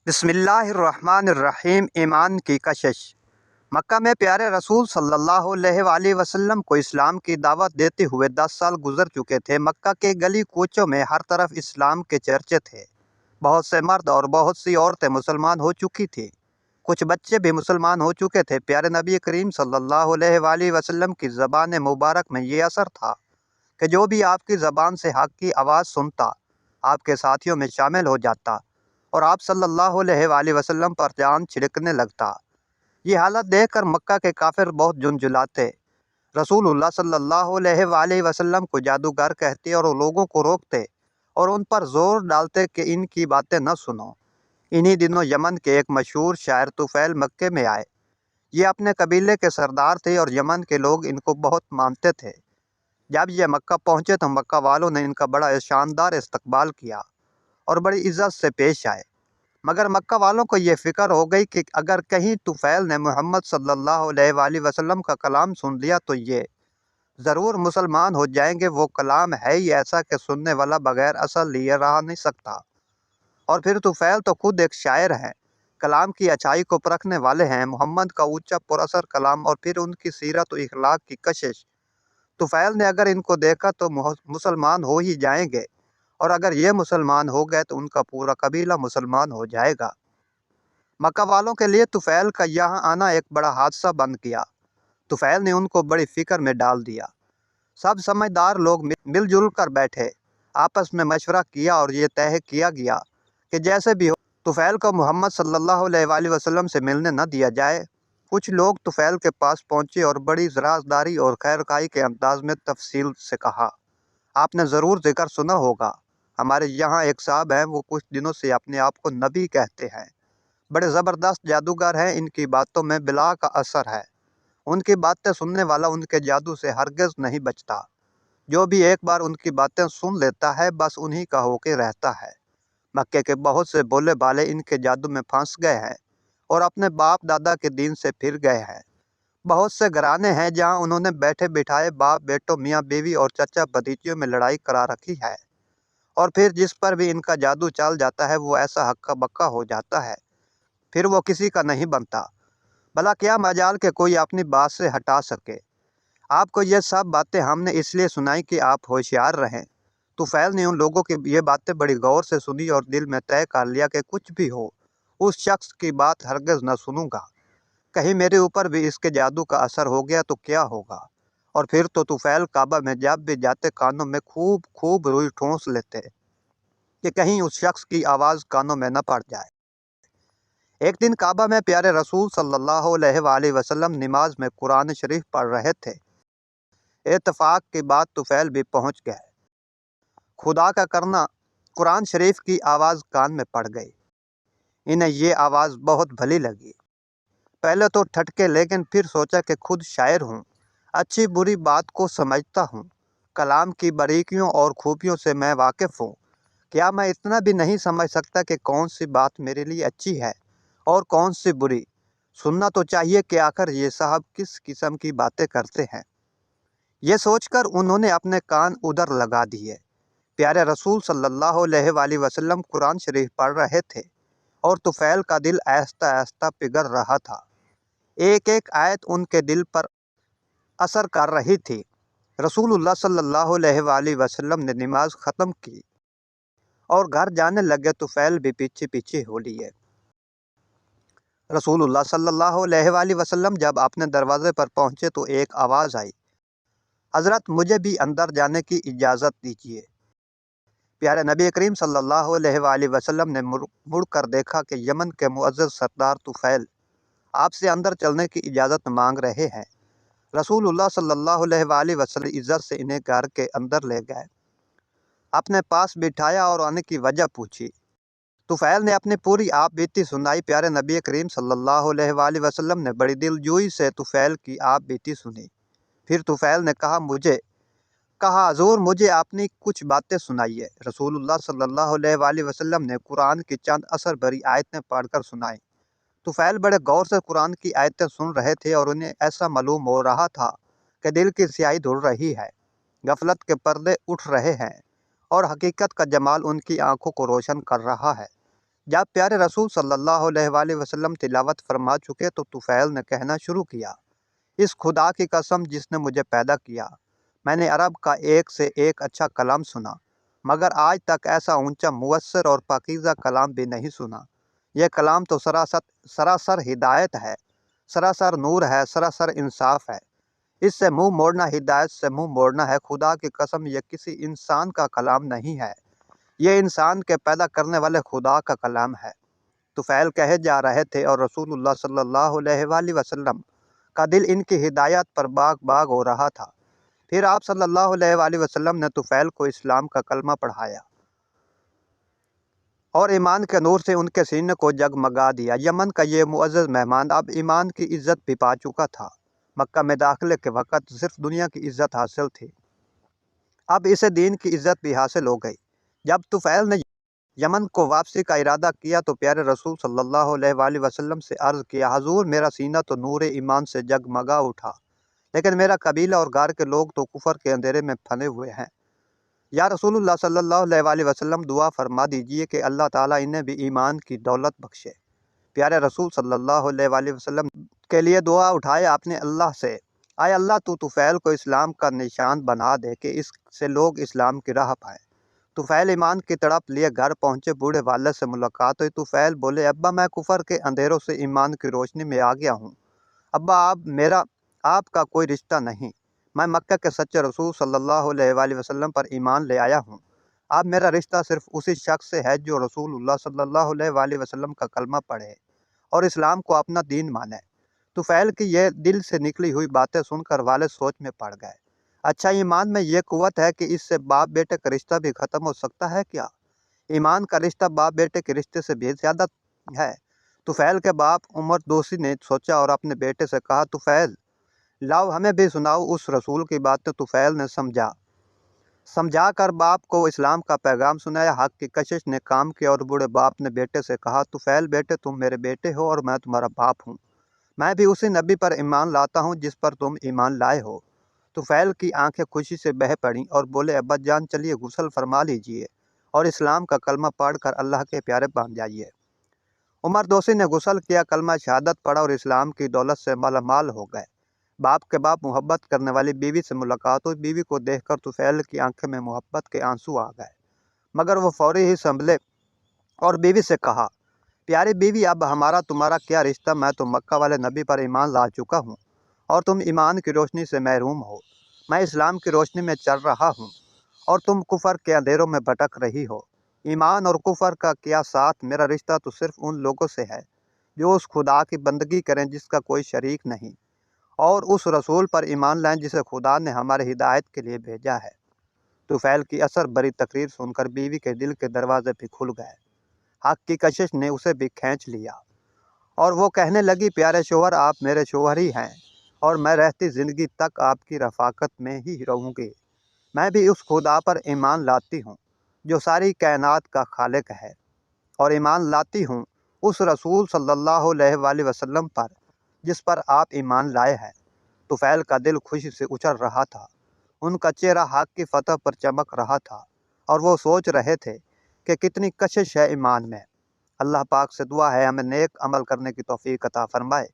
بسم اللہ الرحمن الرحیم۔ ایمان کی کشش۔ مکہ میں پیارے رسول صلی اللہ علیہ وآلہ وسلم کو اسلام کی دعوت دیتے ہوئے 10 سال گزر چکے تھے۔ مکہ کے گلی کوچوں میں ہر طرف اسلام کے چرچے تھے۔ بہت سے مرد اور بہت سی عورتیں مسلمان ہو چکی تھیں۔ کچھ بچے بھی مسلمان ہو چکے تھے۔ پیارے نبی کریم صلی اللہ علیہ وآلہ وسلم کی زبان مبارک میں یہ اثر تھا کہ جو بھی آپ کی زبان سے حق کی آواز سنتا آپ کے ساتھیوں میں شامل ہو جاتا اور آپ صلی اللہ علیہ وآلہ وسلم پر جان چھڑکنے لگتا۔ یہ حالت دیکھ کر مکہ کے کافر بہت جھنجھلاتے، رسول اللہ صلی اللہ علیہ وآلہ وسلم کو جادوگر کہتے اور لوگوں کو روکتے اور ان پر زور ڈالتے کہ ان کی باتیں نہ سنو۔ انہی دنوں یمن کے ایک مشہور شاعر طفیل مکے میں آئے۔ یہ اپنے قبیلے کے سردار تھے اور یمن کے لوگ ان کو بہت مانتے تھے۔ جب یہ مکہ پہنچے تو مکہ والوں نے ان کا بڑا شاندار استقبال کیا اور بڑی عزت سے پیش آئے، مگر مکہ والوں کو یہ فکر ہو گئی کہ اگر کہیں طفیل نے محمد صلی اللہ علیہ وآلہ وسلم کا کلام سن لیا تو یہ ضرور مسلمان ہو جائیں گے۔ وہ کلام ہے ہی ایسا کہ سننے والا بغیر اثر لیے رہ نہیں سکتا، اور پھر طفیل تو خود ایک شاعر ہے، کلام کی اچھائی کو پرکھنے والے ہیں۔ محمد کا اونچا پر اثر کلام اور پھر ان کی سیرت و اخلاق کی کشش، طفیل نے اگر ان کو دیکھا تو مسلمان ہو ہی جائیں گے، اور اگر یہ مسلمان ہو گئے تو ان کا پورا قبیلہ مسلمان ہو جائے گا۔ مکہ والوں کے لیے طفیل کا یہاں آنا ایک بڑا حادثہ بن گیا۔ طفیل نے ان کو بڑی فکر میں ڈال دیا۔ سب سمجھدار لوگ مل جل کر بیٹھے، آپس میں مشورہ کیا اور یہ طے کیا گیا کہ جیسے بھی ہو طفیل کو محمد صلی اللہ علیہ وآلہ وسلم سے ملنے نہ دیا جائے۔ کچھ لوگ طفیل کے پاس پہنچے اور بڑی رازداری اور خیرخواہی کے انداز میں تفصیل سے کہا، آپ نے ضرور ذکر سنا ہوگا، ہمارے یہاں ایک صاحب ہیں، وہ کچھ دنوں سے اپنے آپ کو نبی کہتے ہیں، بڑے زبردست جادوگر ہیں، ان کی باتوں میں بلا کا اثر ہے، ان کی باتیں سننے والا ان کے جادو سے ہرگز نہیں بچتا، جو بھی ایک بار ان کی باتیں سن لیتا ہے بس انہی کا ہو کے رہتا ہے۔ مکے کے بہت سے بولے بالے ان کے جادو میں پھنس گئے ہیں اور اپنے باپ دادا کے دین سے پھر گئے ہیں۔ بہت سے گھرانے ہیں جہاں انہوں نے بیٹھے بٹھائے باپ بیٹوں، میاں بیوی اور چچا بھتیجوں میں لڑائی کرا رکھی ہے، اور پھر جس پر بھی ان کا جادو چل جاتا ہے وہ ایسا ہکا بکا ہو جاتا ہے، پھر وہ کسی کا نہیں بنتا۔ بھلا کیا مجال کہ کوئی اپنی بات سے ہٹا سکے۔ آپ کو یہ سب باتیں ہم نے اس لیے سنائی کہ آپ ہوشیار رہیں۔ طفیل نے ان لوگوں کی یہ باتیں بڑی غور سے سنی اور دل میں طے کر لیا کہ کچھ بھی ہو اس شخص کی بات ہرگز نہ سنوں گا، کہیں میرے اوپر بھی اس کے جادو کا اثر ہو گیا تو کیا ہوگا۔ اور پھر تو طفیل کعبہ میں جب بھی جاتے کانوں میں خوب روئی ٹھونس لیتے کہ کہیں اس شخص کی آواز کانوں میں نہ پڑ جائے۔ ایک دن کعبہ میں پیارے رسول صلی اللہ علیہ وآلہ وسلم نماز میں قرآن شریف پڑھ رہے تھے۔ اتفاق کی بات طفیل بھی پہنچ گئے۔ خدا کا کرنا قرآن شریف کی آواز کان میں پڑ گئی۔ انہیں یہ آواز بہت بھلی لگی۔ پہلے تو ٹھٹکے لیکن پھر سوچا کہ خود شاعر ہوں، اچھی بری بات کو سمجھتا ہوں، کلام کی باریکیوں اور خوبیوں سے میں واقف ہوں، کیا میں اتنا بھی نہیں سمجھ سکتا کہ کون سی بات میرے لیے اچھی ہے اور کون سی بری؟ سننا تو چاہیے کہ آخر یہ صاحب کس قسم کی باتیں کرتے ہیں۔ یہ سوچ کر انہوں نے اپنے کان ادھر لگا دیے۔ پیارے رسول صلی اللہ علیہ وآلہ وسلم قرآن شریف پڑھ رہے تھے اور طفیل کا دل آہستہ آہستہ پگھل رہا تھا۔ ایک ایک آیت ان کے دل پر اثر کر رہی تھی۔ رسول اللہ صلی اللہ علیہ وآلہ وسلم نے نماز ختم کی اور گھر جانے لگے، طفیل بھی پیچھے پیچھے ہو لیے۔ رسول اللہ صلی اللہ علیہ وآلہ وسلم جب اپنے دروازے پر پہنچے تو ایک آواز آئی، حضرت مجھے بھی اندر جانے کی اجازت دیجیے۔ پیارے نبی کریم صلی اللہ علیہ وآلہ وسلم نے مڑ کر دیکھا کہ یمن کے معزز سردار طفیل آپ سے اندر چلنے کی اجازت مانگ رہے ہیں۔ رسول اللہ صلی اللہ علیہ وآلہ وسلم عزت سے انہیں گھر کے اندر لے گئے، اپنے پاس بٹھایا اور آنے کی وجہ پوچھی۔ طفیل نے اپنی پوری آپ بیتی سنائی۔ پیارے نبی کریم صلی اللہ علیہ وآلہ وسلم نے بڑی دل جوئی سے طفیل کی آپ بیتی سنی۔ پھر طفیل نے کہا حضور مجھے اپنی کچھ باتیں سنائیے۔ رسول اللہ صلی اللہ علیہ وآلہ وسلم نے قرآن کی چند اثر بھری آیتیں پڑھ کر سنائیں۔ طفیل بڑے غور سے قرآن کی آیتیں سن رہے تھے اور انہیں ایسا معلوم ہو رہا تھا کہ دل کی سیاہی دھل رہی ہے، غفلت کے پردے اٹھ رہے ہیں اور حقیقت کا جمال ان کی آنکھوں کو روشن کر رہا ہے۔ جب پیارے رسول صلی اللہ علیہ وآلہ وسلم تلاوت فرما چکے تو طفیل نے کہنا شروع کیا، اس خدا کی قسم جس نے مجھے پیدا کیا، میں نے عرب کا ایک سے ایک اچھا کلام سنا، مگر آج تک ایسا اونچا مؤثر اور پاکیزہ کلام بھی نہیں سنا۔ یہ کلام تو سراسر ہدایت ہے، سراسر نور ہے، سراسر انصاف ہے۔ اس سے منہ موڑنا ہدایت سے منہ موڑنا ہے۔ خدا کی قسم یہ کسی انسان کا کلام نہیں ہے، یہ انسان کے پیدا کرنے والے خدا کا کلام ہے۔ طفیل کہے جا رہے تھے اور رسول اللہ صلی اللہ علیہ وآلہ وسلم کا دل ان کی ہدایت پر باغ باغ ہو رہا تھا۔ پھر آپ صلی اللہ علیہ وآلہ وسلم نے طفیل کو اسلام کا کلمہ پڑھایا اور ایمان کے نور سے ان کے سینے کو جگمگا دیا۔ یمن کا یہ معزز مہمان اب ایمان کی عزت بھی پا چکا تھا۔ مکہ میں داخلے کے وقت صرف دنیا کی عزت حاصل تھی، اب اسے دین کی عزت بھی حاصل ہو گئی۔ جب طفیل نے یمن کو واپسی کا ارادہ کیا تو پیارے رسول صلی اللہ علیہ وآلہ وسلم سے عرض کیا، حضور میرا سینہ تو نور ایمان سے جگمگا اٹھا، لیکن میرا قبیلہ اور گھر کے لوگ تو کفر کے اندھیرے میں پھنے ہوئے ہیں۔ یا رسول اللہ صلی اللہ علیہ وآلہ وسلم دعا فرما دیجئے کہ اللہ تعالیٰ انہیں بھی ایمان کی دولت بخشے۔ پیارے رسول صلی اللہ علیہ وآلہ وسلم کے لیے دعا اٹھائے اپنے اللہ سے، اے اللہ تو طفیل کو اسلام کا نشان بنا دے کہ اس سے لوگ اسلام کی راہ پائیں۔ طفیل ایمان کی تڑپ لیے گھر پہنچے، بوڑھے والد سے ملاقات ہوئی۔ طفیل بولے، ابا میں کفر کے اندھیروں سے ایمان کی روشنی میں آ گیا ہوں۔ ابا آپ کا کوئی رشتہ نہیں، میں مکہ کے سچے رسول صلی اللہ علیہ وآلہ وسلم پر ایمان لے آیا ہوں۔ اب میرا رشتہ صرف اسی شخص سے ہے جو رسول اللہ صلی اللہ علیہ وآلہ وسلم کا کلمہ پڑھے اور اسلام کو اپنا دین مانے۔ طفیل کی یہ دل سے نکلی ہوئی باتیں سن کر والد سوچ میں پڑ گئے۔ اچھا، ایمان میں یہ قوت ہے کہ اس سے باپ بیٹے کا رشتہ بھی ختم ہو سکتا ہے کیا؟ ایمان کا رشتہ باپ بیٹے کے رشتے سے بھی زیادہ ہے۔ طفیل کے باپ عمر دوسی نے سوچا اور اپنے بیٹے سے کہا، طفیل لاؤ ہمیں بھی سناؤ اس رسول کی باتیں۔ طفیل نے سمجھا کر باپ کو اسلام کا پیغام سنایا۔ حق کی کشش نے کام کیا اور بوڑھے باپ نے بیٹے سے کہا، طفیل بیٹے تم میرے بیٹے ہو اور میں تمہارا باپ ہوں، میں بھی اسی نبی پر ایمان لاتا ہوں جس پر تم ایمان لائے ہو۔ طفیل کی آنکھیں خوشی سے بہہ پڑیں اور بولے، ابا جان چلیے غسل فرما لیجئے اور اسلام کا کلمہ پڑھ کر اللہ کے پیارے بن جائیے۔ عمر دوسی نے غسل کیا، کلمہ شہادت پڑھا اور اسلام کی دولت سے مالا مال ہو گئے۔ باپ کے باپ محبت کرنے والی بیوی سے ملاقات ہوئی۔ بیوی کو دیکھ کر طفیل کی آنکھوں میں محبت کے آنسو آ گئے، مگر وہ فوری ہی سنبھلے اور بیوی سے کہا، پیاری بیوی اب ہمارا تمہارا کیا رشتہ، میں تو مکہ والے نبی پر ایمان لا چکا ہوں اور تم ایمان کی روشنی سے محروم ہو، میں اسلام کی روشنی میں چل رہا ہوں اور تم کفر کے اندھیروں میں بھٹک رہی ہو۔ ایمان اور کفر کا کیا ساتھ، میرا رشتہ تو صرف ان لوگوں سے ہے جو اس خدا کی بندگی کریں جس کا کوئی شریک نہیں، اور اس رسول پر ایمان لائیں جسے خدا نے ہمارے ہدایت کے لیے بھیجا ہے۔ طفیل کی اثر بری تقریر سن کر بیوی کے دل کے دروازے بھی کھل گئے۔ حق کی کشش نے اسے بھی کھینچ لیا اور وہ کہنے لگی، پیارے شوہر آپ میرے شوہر ہی ہیں اور میں رہتی زندگی تک آپ کی رفاقت میں ہی رہوں گی۔ میں بھی اس خدا پر ایمان لاتی ہوں جو ساری کائنات کا خالق ہے، اور ایمان لاتی ہوں اس رسول صلی اللہ علیہ وآلہ وسلم پر جس پر آپ ایمان لائے ہیں۔ طفیل کا دل خوشی سے اچھل رہا تھا، ان کا چہرہ حق کی فتح پر چمک رہا تھا اور وہ سوچ رہے تھے کہ کتنی کشش ہے ایمان میں۔ اللہ پاک سے دعا ہے ہمیں نیک عمل کرنے کی توفیق عطا فرمائے۔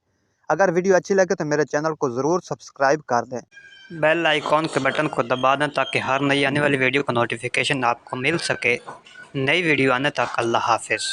اگر ویڈیو اچھی لگے تو میرے چینل کو ضرور سبسکرائب کر دیں، بیل آئیکن کے بٹن کو دبا دیں تاکہ ہر نئی آنے والی ویڈیو کا نوٹیفیکیشن آپ کو مل سکے۔ نئی ویڈیو آنے تک اللہ حافظ۔